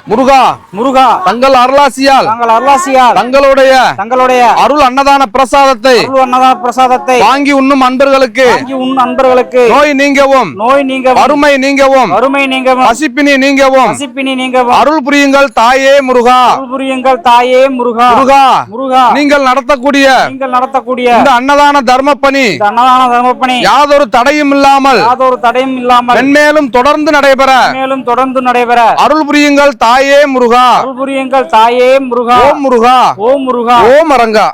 முருகா முருகா தங்கள் அருளாசியால் தங்களுடைய அருள் அன்னதான பிரசாதத்தை வாங்கி உண்ணும் அன்பர்களுக்கு நோய் நீங்கவும் வறுமை நீங்கவும் பசிப்பினி நீங்கவும் அருள் புரியுங்கள் தாயே முருகா. முருகா நீங்கள் நடத்தக்கூடிய இந்த அன்னதான தர்ம பணி யாதொரு தடையும் இல்லாமல் மென்மேலும் தொடர்ந்து நடைபெற அருள் புரியுங்கள் தாயே முருகா. ஓம் முருகா. ஓம் அரங்கா.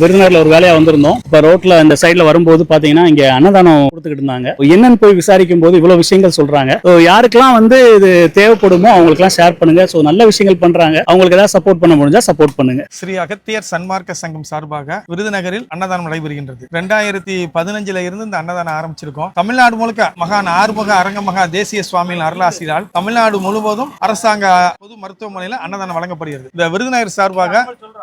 விருதுநகர்ல ஒரு வேலையா வந்திருந்தோம். இப்ப ரோட்ல இந்த சைடுல வரும்போது பாத்தீங்கன்னா இங்க அன்னதானம் கொடுத்துக்கிட்டு இருந்தாங்க. என்னன்னு போய் விசாரிக்கும் போது இவ்வளவு விஷயங்கள் சொல்றாங்க. யாருக்கெல்லாம் இது தேவைப்படுமோ அவங்களுக்கு எல்லாம் ஷேர் பண்ணுங்க. நல்ல விஷயங்கள் பண்றாங்க. அவங்களுக்கு ஏதாவது சப்போர்ட் பண்ண முடிஞ்சா சப்போர்ட் பண்ணுங்க. ஸ்ரீ அகத்தியர் சன்மார்க்க சங்கம் சார்பாக விருதுநகரில் அன்னதானம் நடைபெறுகின்றது. 2015 இருந்து இந்த அன்னதானம் ஆரம்பிச்சிருக்கோம். தமிழ்நாடு முழுக்க மகான் ஆறுமுக அரங்க மகா தேசிய சுவாமியின் அருளாசியால் தமிழ்நாடு முழுவதும் அரசாங்க பொது மருத்துவமனையில் அன்னதானம் வழங்கப்படுகிறது. இந்த விருதுநகர் சார்பாக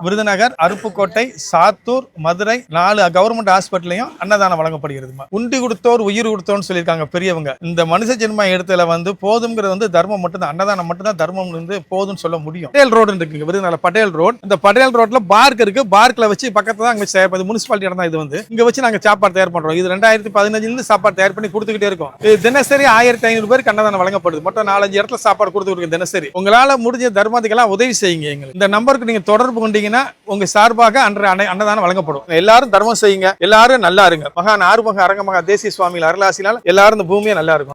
விருதுநகர், அருப்புக்கோட்டை, சாத்தூர், மதுரை 4 கவர்மெண்ட் ஹாஸ்பிட்டலையும் அன்னதானம் வழங்கப்படுகிறது. உண்டி கொடுத்தோர் உயிர் கொடுத்தோர்னு சொல்லியிருக்காங்க பெரியவங்க. இந்த மனுஷ ஜென்ம இடத்துல போதுங்கிறது தர்மம் மட்டும்தான், அன்னதானம் மட்டும்தான் தர்மம் போதும்னு சொல்ல முடியும். பட்டேல் ரோடு இருக்குங்க விருதுநகர் பட்டேல் ரோடு. இந்த பட்டேல் ரோட்ல பார்க் இருக்கு. பார்க்ல வச்சு பக்கத்துல தான் அங்க முனிசிபாலிட்டி இடம் தான் இது இங்க வச்சு நாங்க சாப்பாடு தயார் பண்றோம். இது 2015 இருந்து சாப்பாடு தயார் பண்ணி கொடுத்துக்கிட்டே இருக்கோம். தினசரி 1500 பேருக்கு அன்னதானம் வழங்கப்படுது. மொத்தம் 4-5 இடத்துல சாப்பாடு கொடுத்துருக்கு தினசரி. உங்களால முடிஞ்ச தர்மத்துக்கெல்லாம் உதவி செய்யுங்க. எங்களுக்கு இந்த நம்பருக்கு நீங்க தொடர்பு கொண்டீங்கன்னா உங்க சார்பாக அன்னதானம் வழங்கப்படும். எல்லாரும் தர்மம் செய்யுங்க. எல்லாரும் நல்லா இருங்க. மகான் ஆறுமுக அரங்க மகா தேசிய சுவாமிகள் அருளாசினால் எல்லாரும் இந்த பூமியை நல்லா இருக்கும்.